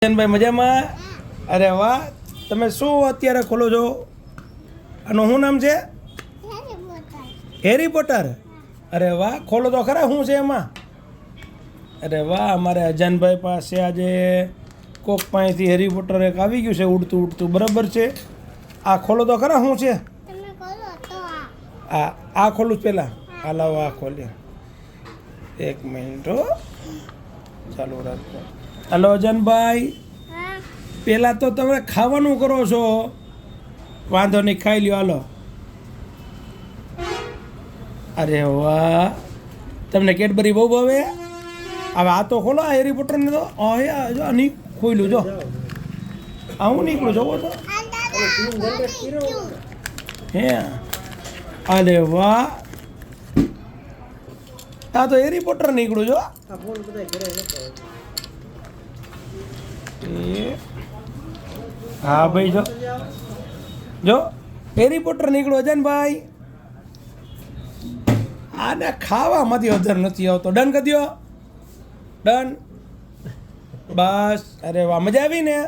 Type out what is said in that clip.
ભાઈ મજામાં? અરે વાહ, તમે શું અત્યારે ખોલો છો? આનું શું નામ છે? Harry Potter. અરે વાહ, ખોલો તો ખરા, શું છે એમાં? અરે વાહ, અમારે અજાનભાઈ પાસે આજે કોક પાસેથી હેરી પોટર એક આવી ગયું છે ઉડતું ઉડતું. બરાબર છે, આ ખોલો તો ખરા, શું છે? આ ખોલું જ પહેલાં. આ લાવો, આ ખોલીએ. એક મિનિટ હો, ચાલુ રાખજો. હલો અજાનભાઈ, પેલા તો તમે ખાવાનું કરો છો. વાંધો નહીં, ખાઈ લ્યો, હાલો. અરે વાહ, તમને કેડબરી બહુ ભાવે? હવે આ તો ખોલો, આ હેરી પોટરને તો જો નહીં ખોલ્યું, જો આ હું નીકળું જોવો તો હે. અરે વાહ, આ તો હેરી પોટર નીકળું જો. હા ભાઈ, જો હેરી પોટર નીકળ્યો છે ને ભાઈ. આને ખાવામાંથી અધર નથી આવતો. ડન કરી દો, ડન. બસ. અરે વાહ, મજા આવી ને?